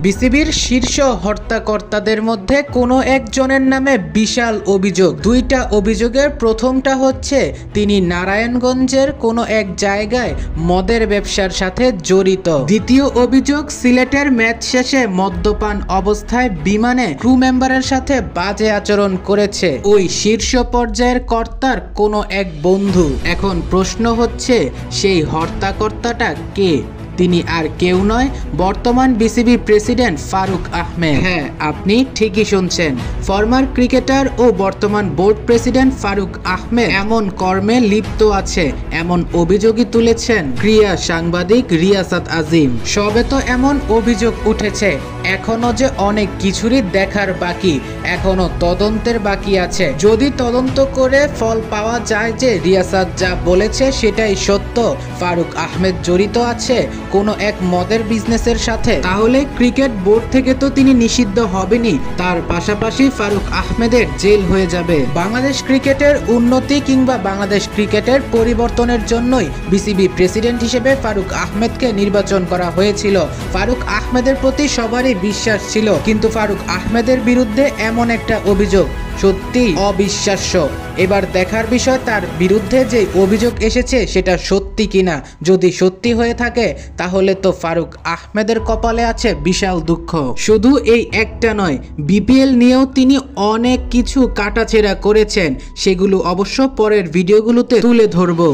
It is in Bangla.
বিসিবির শীর্ষ হর্তাকর্তাদের মধ্যে কোনো একজনের নামে বিশাল অভিযোগ। দুইটা অভিযোগের প্রথমটা হচ্ছে তিনি নারায়ণগঞ্জের কোনো এক জায়গায় মদের ব্যবসার সাথে জড়িত। দ্বিতীয় অভিযোগ, সিলেটের ম্যাচ শেষে মদ্যপান অবস্থায় বিমানে ক্রু মেম্বারের সাথে বাজে আচরণ করেছে ওই শীর্ষ পর্যায়ের কর্তার কোনো এক বন্ধু। এখন প্রশ্ন হচ্ছে, সেই হর্তাকর্তাটা কে? তিনি আর কেউ নয়, বর্তমান বিসিবি প্রেসিডেন্ট ফারুক আহমেদ। হ্যাঁ, আপনি ঠিকই শুনছেন, ফরমার ক্রিকেটার ও বর্তমান বোর্ড প্রেসিডেন্ট ফারুক আহমেদ এমন কর্মে লিপ্ত আছে এমন অভিযোগই তুলেছেন ক্রীড়া সাংবাদিক রিয়াসাত আজিম। সবে তো এমন অভিযোগ উঠেছে, এখনো যে অনেক কিছুরই দেখার বাকি, এখনো তদন্তের বাকি আছে। যদি তদন্ত করে ফল পাওয়া যায় যে রিয়াসাত যা বলেছে সেটাই সত্য, ফারুক আহমেদ জড়িত আছে কোনো এক মদের বিজনেসের সাথে, তাহলে ক্রিকেট বোর্ড থেকে তো তিনি নিষিদ্ধ হবেনই, তার পাশাপাশি ফারুক আহমেদের জেল হয়ে যাবে। বাংলাদেশ ক্রিকেটের উন্নতি কিংবা বাংলাদেশ ক্রিকেটের পরিবর্তনের জন্যই বিসিবি প্রেসিডেন্ট হিসেবে ফারুক আহমেদকে নির্বাচন করা হয়েছিল। ফারুক আহমেদের প্রতি সবারই বিশ্বাস ছিল, কিন্তু ফারুক আহমেদের বিরুদ্ধে এমন একটা অভিযোগ সত্যি অবিশ্বাস্য। এবার দেখার বিষয় তার বিরুদ্ধে যে অভিযোগ এসেছে সেটা সত্যি কিনা। যদি সত্যি হয়ে থাকে তাহলে তো ফারুক আহমেদের কপালে আছে বিশাল দুঃখ। শুধু এই একটা নয়, বিপিএল নিয়েও তিনি অনেক কিছু কাটাছেঁড়া করেছেন, সেগুলো অবশ্য পরের ভিডিওগুলোতে তুলে ধরবো।